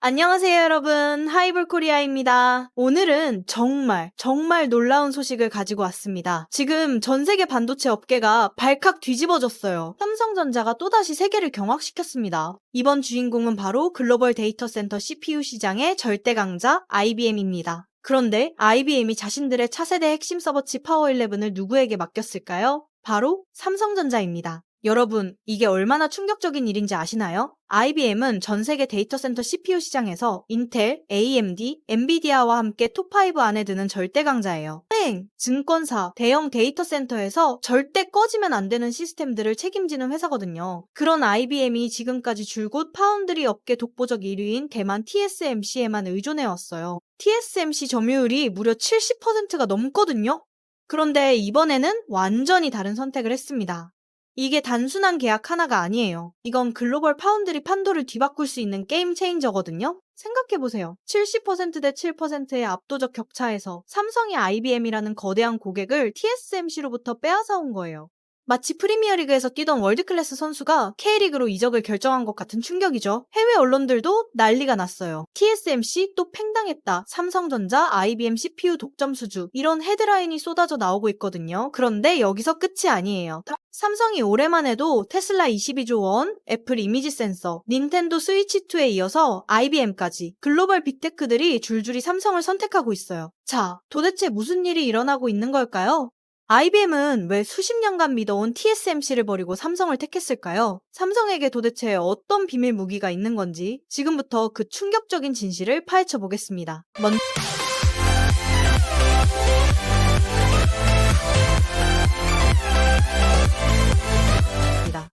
안녕하세요, 여러분. 하이볼 코리아입니다. 오늘은 정말 놀라운 소식을 가지고 왔습니다. 지금 전 세계 반도체 업계가 발칵 뒤집어졌어요. 삼성전자가 또다시 세계를 경악시켰습니다. 이번 주인공은 바로 글로벌 데이터 센터 CPU 시장의 절대 강자 IBM입니다. 그런데 IBM이 자신들의 차세대 핵심 서버칩 파워11을 누구에게 맡겼을까요? 바로 삼성전자입니다. 여러분, 이게 얼마나 충격적인 일인지 아시나요? IBM은 전 세계 데이터 센터 CPU 시장에서 인텔, AMD, 엔비디아와 함께 톱5 안에 드는 절대 강자예요. 증권사, 대형 데이터 센터에서 절대 꺼지면 안 되는 시스템들을 책임지는 회사거든요. 그런 IBM이 지금까지 줄곧 파운드리 업계 독보적 1위인 대만 TSMC에만 의존해왔어요. TSMC 점유율이 무려 70%가 넘거든요? 그런데 이번에는 완전히 다른 선택을 했습니다. 이게 단순한 계약 하나가 아니에요. 이건 글로벌 파운드리 판도를 뒤바꿀 수 있는 게임 체인저거든요? 생각해보세요. 70%대 7%의 압도적 격차에서 삼성이 IBM이라는 거대한 고객을 TSMC로부터 빼앗아온 거예요. 마치 프리미어리그에서 뛰던 월드클래스 선수가 K리그로 이적을 결정한 것 같은 충격이죠. 해외 언론들도 난리가 났어요. TSMC 또 팽당했다. 삼성전자, IBM CPU 독점 수주. 이런 헤드라인이 쏟아져 나오고 있거든요. 그런데 여기서 끝이 아니에요. 삼성이 올해만 해도 테슬라 22조 원, 애플 이미지 센서, 닌텐도 스위치2에 이어서 IBM까지 글로벌 빅테크들이 줄줄이 삼성을 선택하고 있어요. 자, 도대체 무슨 일이 일어나고 있는 걸까요? IBM은 왜 수십 년간 믿어온 TSMC를 버리고 삼성을 택했을까요? 삼성에게 도대체 어떤 비밀 무기가 있는 건지 지금부터 그 충격적인 진실을 파헤쳐 보겠습니다.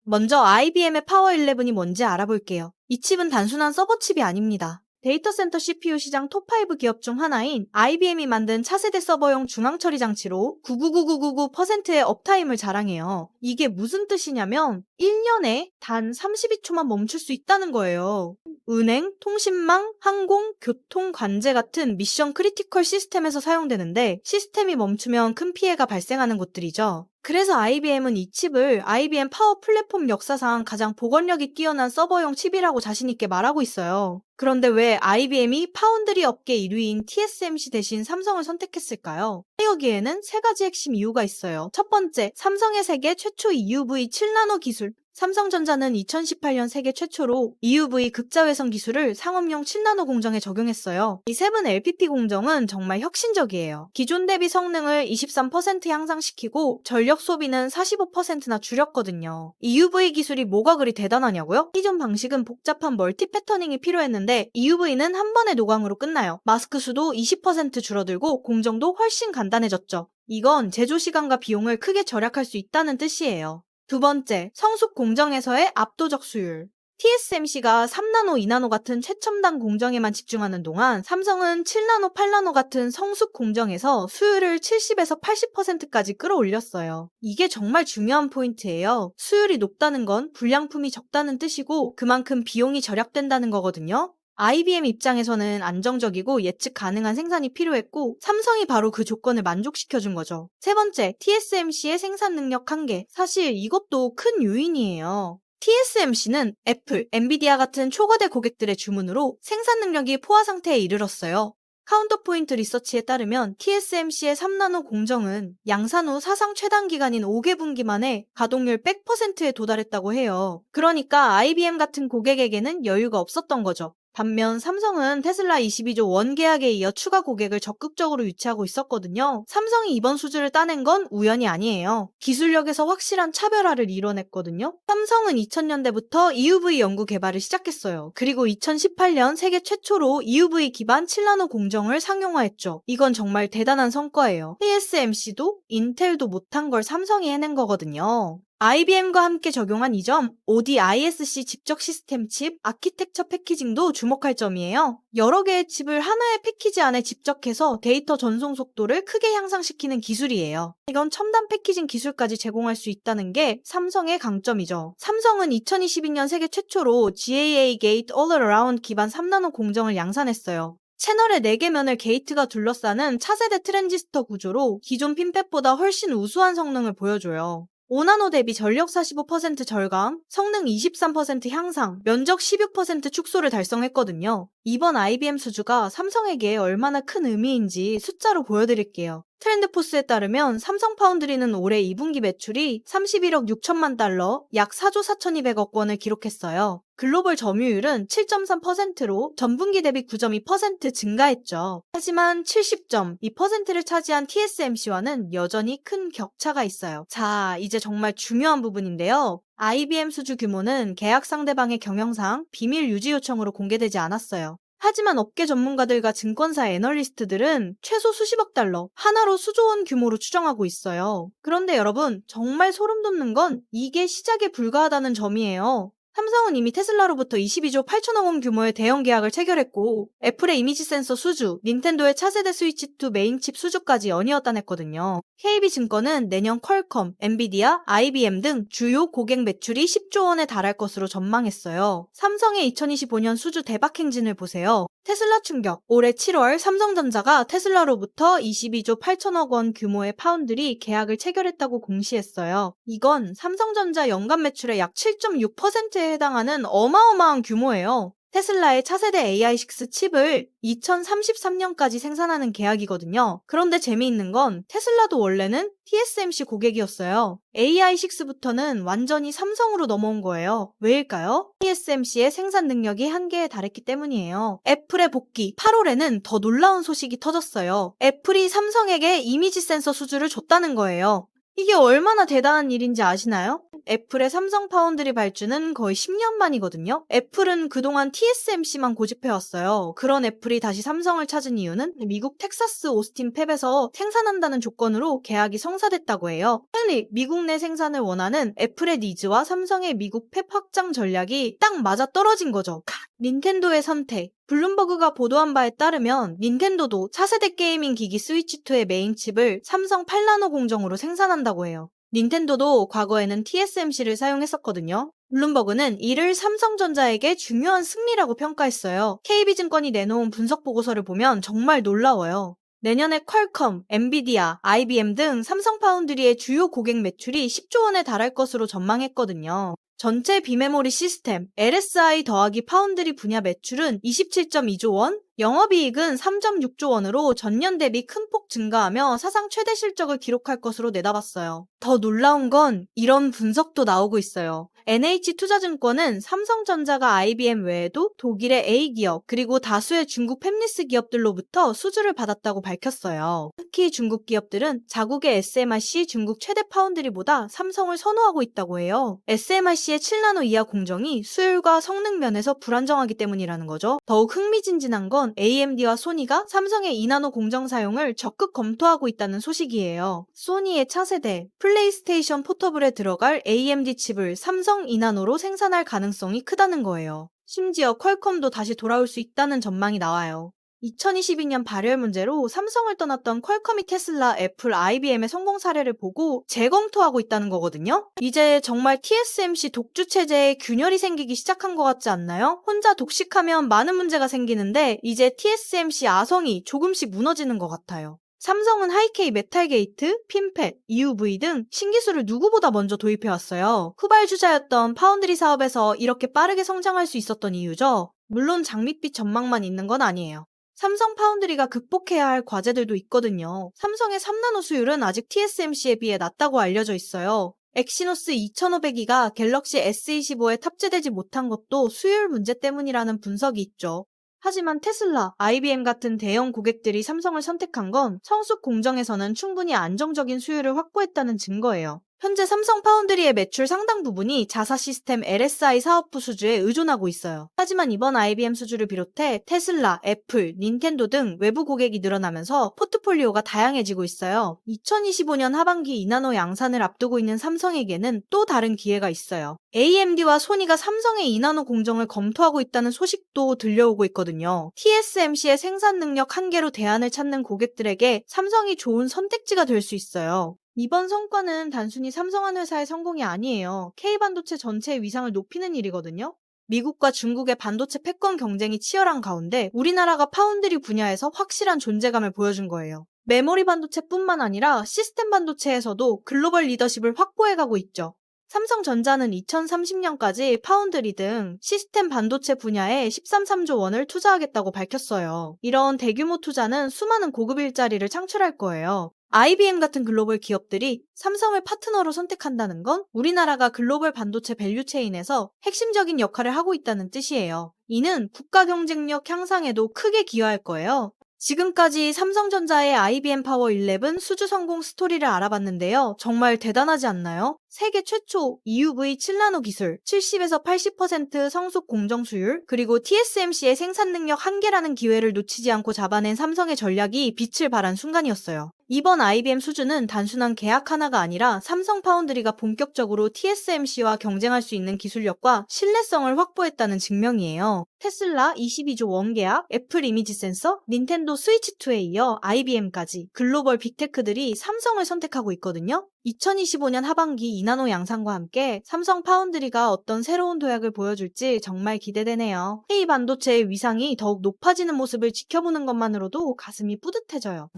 먼저 IBM의 파워11이 뭔지 알아볼게요. 이 칩은 단순한 서버칩이 아닙니다. 데이터 센터 CPU 시장 톱5 기업 중 하나인 IBM이 만든 차세대 서버용 중앙처리 장치로 999999%의 업타임을 자랑해요. 이게 무슨 뜻이냐면 1년에 단 32초만 멈출 수 있다는 거예요. 은행, 통신망, 항공, 교통, 관제 같은 미션 크리티컬 시스템에서 사용되는데 시스템이 멈추면 큰 피해가 발생하는 곳들이죠. 그래서 IBM은 이 칩을 IBM 파워 플랫폼 역사상 가장 복원력이 뛰어난 서버용 칩이라고 자신있게 말하고 있어요. 그런데 왜 IBM이 파운드리 업계 1위인 TSMC 대신 삼성을 선택했을까요? 여기에는 세 가지 핵심 이유가 있어요. 첫 번째, 삼성의 세계 최초 EUV 7나노 기술. 삼성전자는 2018년 세계 최초로 EUV 극자외선 기술을 상업용 7나노 공정에 적용했어요. 이 세븐 LPP 공정은 정말 혁신적이에요. 기존 대비 성능을 23% 향상시키고 전력 소비는 45%나 줄였거든요. EUV 기술이 뭐가 그리 대단하냐고요? 기존 방식은 복잡한 멀티 패터닝이 필요했는데 EUV는 한 번의 노광으로 끝나요. 마스크 수도 20% 줄어들고 공정도 훨씬 간단해졌죠. 이건 제조 시간과 비용을 크게 절약할 수 있다는 뜻이에요. 두 번째, 성숙 공정에서의 압도적 수율. TSMC가 3나노, 2나노 같은 최첨단 공정에만 집중하는 동안 삼성은 7나노, 8나노 같은 성숙 공정에서 수율을 70에서 80%까지 끌어올렸어요. 이게 정말 중요한 포인트예요. 수율이 높다는 건 불량품이 적다는 뜻이고 그만큼 비용이 절약된다는 거거든요. IBM 입장에서는 안정적이고 예측 가능한 생산이 필요했고 삼성이 바로 그 조건을 만족시켜준 거죠. 세 번째, TSMC의 생산 능력 한계. 사실 이것도 큰 요인이에요. TSMC는 애플, 엔비디아 같은 초거대 고객들의 주문으로 생산 능력이 포화 상태에 이르렀어요. 카운터포인트 리서치에 따르면 TSMC의 3나노 공정은 양산 후 사상 최단 기간인 5개 분기 만에 가동률 100%에 도달했다고 해요. 그러니까 IBM 같은 고객에게는 여유가 없었던 거죠. 반면 삼성은 테슬라 22조 원 계약에 이어 추가 고객을 적극적으로 유치하고 있었거든요. 삼성이 이번 수주를 따낸 건 우연이 아니에요. 기술력에서 확실한 차별화를 이뤄냈거든요. 삼성은 2000년대부터 EUV 연구 개발을 시작했어요. 그리고 2018년 세계 최초로 EUV 기반 7나노 공정을 상용화했죠. 이건 정말 대단한 성과예요. TSMC도 인텔도 못한 걸 삼성이 해낸 거거든요. IBM과 함께 적용한 이 점, ODISC 집적 시스템 칩, 아키텍처 패키징도 주목할 점이에요. 여러 개의 칩을 하나의 패키지 안에 집적해서 데이터 전송 속도를 크게 향상시키는 기술이에요. 이건 첨단 패키징 기술까지 제공할 수 있다는 게 삼성의 강점이죠. 삼성은 2022년 세계 최초로 GAA 게이트 All-Around 기반 3나노 공정을 양산했어요. 채널의 4개 면을 게이트가 둘러싸는 차세대 트랜지스터 구조로 기존 핀팻보다 훨씬 우수한 성능을 보여줘요. 5나노 대비 전력 45% 절감, 성능 23% 향상, 면적 16% 축소를 달성했거든요. 이번 IBM 수주가 삼성에게 얼마나 큰 의미인지 숫자로 보여드릴게요. 트렌드포스에 따르면 삼성 파운드리는 올해 2분기 매출이 31억 6천만 달러, 약 4조 4,200억 원을 기록했어요. 글로벌 점유율은 7.3%로 전분기 대비 9.2% 증가했죠. 하지만 70.2%를 차지한 TSMC와는 여전히 큰 격차가 있어요. 자, 이제 정말 중요한 부분인데요. IBM 수주 규모는 계약 상대방의 경영상 비밀 유지 요청으로 공개되지 않았어요. 하지만 업계 전문가들과 증권사 애널리스트들은 최소 수십억 달러, 하나로 수조 원 규모로 추정하고 있어요. 그런데 여러분, 정말 소름 돋는 건 이게 시작에 불과하다는 점이에요. 삼성은 이미 테슬라로부터 22조 8천억 원 규모의 대형 계약을 체결했고, 애플의 이미지 센서 수주, 닌텐도의 차세대 스위치2 메인칩 수주까지 연이어 따냈거든요. KB증권은 내년 퀄컴, 엔비디아, IBM 등 주요 고객 매출이 10조 원에 달할 것으로 전망했어요. 삼성의 2025년 수주 대박 행진을 보세요. 테슬라 충격. 올해 7월 삼성전자가 테슬라로부터 22조 8천억 원 규모의 파운드리 계약을 체결했다고 공시했어요. 이건 삼성전자 연간 매출의 약 7.6%에 해당하는 어마어마한 규모예요. 테슬라의 차세대 AI6 칩을 2033년까지 생산하는 계약이거든요. 그런데 재미있는 건 테슬라도 원래는 TSMC 고객이었어요. AI6부터는 완전히 삼성으로 넘어온 거예요. 왜일까요? TSMC의 생산 능력이 한계에 달했기 때문이에요. 애플의 복귀, 8월에는 더 놀라운 소식이 터졌어요. 애플이 삼성에게 이미지 센서 수주를 줬다는 거예요. 이게 얼마나 대단한 일인지 아시나요? 애플의 삼성 파운드리 발주는 거의 10년 만이거든요. 애플은 그동안 TSMC만 고집해왔어요. 그런 애플이 다시 삼성을 찾은 이유는 미국 텍사스 오스틴 팹에서 생산한다는 조건으로 계약이 성사됐다고 해요. 빨리 미국 내 생산을 원하는 애플의 니즈와 삼성의 미국 팹 확장 전략이 딱 맞아 떨어진 거죠. 닌텐도의 선택. 블룸버그가 보도한 바에 따르면 닌텐도도 차세대 게이밍 기기 스위치2의 메인 칩을 삼성 8나노 공정으로 생산한다고 해요. 닌텐도도 과거에는 TSMC를 사용했었거든요. 블룸버그는 이를 삼성전자에게 중요한 승리라고 평가했어요. KB증권이 내놓은 분석 보고서를 보면 정말 놀라워요. 내년에 퀄컴, 엔비디아, IBM 등 삼성 파운드리의 주요 고객 매출이 10조 원에 달할 것으로 전망했거든요. 전체 비메모리 시스템, LSI 더하기 파운드리 분야 매출은 27.2조 원, 영업이익은 3.6조 원으로 전년 대비 큰 폭 증가하며 사상 최대 실적을 기록할 것으로 내다봤어요. 더 놀라운 건 이런 분석도 나오고 있어요. NH투자증권은 삼성전자가 IBM 외에도 독일의 A기업 그리고 다수의 중국 팹리스 기업들로부터 수주를 받았다고 밝혔어요. 특히 중국 기업들은 자국의 SMIC 중국 최대 파운드리보다 삼성을 선호하고 있다고 해요. SMIC의 7나노 이하 공정이 수율과 성능 면에서 불안정하기 때문이라는 거죠. 더욱 흥미진진한 건 AMD와 소니가 삼성의 2나노 공정 사용을 적극 검토하고 있다는 소식이에요. 소니의 차세대 플레이스테이션 포터블에 들어갈 AMD 칩을 삼성 2나노로 생산할 가능성이 크다는 거예요. 심지어 퀄컴도 다시 돌아올 수 있다는 전망이 나와요. 2022년 발열 문제로 삼성을 떠났던 퀄컴이 테슬라, 애플, IBM의 성공 사례를 보고 재검토하고 있다는 거거든요? 이제 정말 TSMC 독주 체제에 균열이 생기기 시작한 것 같지 않나요? 혼자 독식하면 많은 문제가 생기는데 이제 TSMC 아성이 조금씩 무너지는 것 같아요. 삼성은 하이케이 메탈 게이트, 핀팻, EUV 등 신기술을 누구보다 먼저 도입해왔어요. 후발주자였던 파운드리 사업에서 이렇게 빠르게 성장할 수 있었던 이유죠. 물론 장밋빛 전망만 있는 건 아니에요. 삼성 파운드리가 극복해야 할 과제들도 있거든요. 삼성의 3나노 수율은 아직 TSMC에 비해 낮다고 알려져 있어요. 엑시노스 2500이가 갤럭시 S25에 탑재되지 못한 것도 수율 문제 때문이라는 분석이 있죠. 하지만 테슬라, IBM 같은 대형 고객들이 삼성을 선택한 건 성숙 공정에서는 충분히 안정적인 수율을 확보했다는 증거예요. 현재 삼성 파운드리의 매출 상당 부분이 자사 시스템 LSI 사업부 수주에 의존하고 있어요. 하지만 이번 IBM 수주를 비롯해 테슬라, 애플, 닌텐도 등 외부 고객이 늘어나면서 포트폴리오가 다양해지고 있어요. 2025년 하반기 2나노 양산을 앞두고 있는 삼성에게는 또 다른 기회가 있어요. AMD와 소니가 삼성의 2나노 공정을 검토하고 있다는 소식도 들려오고 있거든요. TSMC의 생산 능력 한계로 대안을 찾는 고객들에게 삼성이 좋은 선택지가 될 수 있어요. 이번 성과는 단순히 삼성 한 회사의 성공이 아니에요. K반도체 전체의 위상을 높이는 일이거든요. 미국과 중국의 반도체 패권 경쟁이 치열한 가운데 우리나라가 파운드리 분야에서 확실한 존재감을 보여준 거예요. 메모리 반도체뿐만 아니라 시스템 반도체에서도 글로벌 리더십을 확보해가고 있죠. 삼성전자는 2030년까지 파운드리 등 시스템 반도체 분야에 13.3조 원을 투자하겠다고 밝혔어요. 이런 대규모 투자는 수많은 고급 일자리를 창출할 거예요. IBM 같은 글로벌 기업들이 삼성을 파트너로 선택한다는 건 우리나라가 글로벌 반도체 밸류체인에서 핵심적인 역할을 하고 있다는 뜻이에요. 이는 국가 경쟁력 향상에도 크게 기여할 거예요. 지금까지 삼성전자의 IBM 파워 11 수주 성공 스토리를 알아봤는데요. 정말 대단하지 않나요? 세계 최초 EUV 7나노 기술, 70에서 80% 성숙 공정 수율, 그리고 TSMC의 생산 능력 한계라는 기회를 놓치지 않고 잡아낸 삼성의 전략이 빛을 발한 순간이었어요. 이번 IBM 수주는 단순한 계약 하나가 아니라 삼성 파운드리가 본격적으로 TSMC와 경쟁할 수 있는 기술력과 신뢰성을 확보했다는 증명이에요. 테슬라 22조 원 계약, 애플 이미지 센서, 닌텐도 스위치2에 이어 IBM까지 글로벌 빅테크들이 삼성을 선택하고 있거든요. 2025년 하반기 2나노 양상과 함께 삼성 파운드리가 어떤 새로운 도약을 보여줄지 정말 기대되네요. K 반도체의 위상이 더욱 높아지는 모습을 지켜보는 것만으로도 가슴이 뿌듯해져요.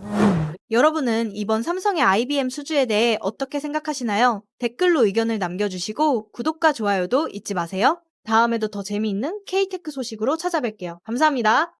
여러분은 이번 삼성의 IBM 수주에 대해 어떻게 생각하시나요? 댓글로 의견을 남겨주시고 구독과 좋아요도 잊지 마세요. 다음에도 더 재미있는 K테크 소식으로 찾아뵐게요. 감사합니다.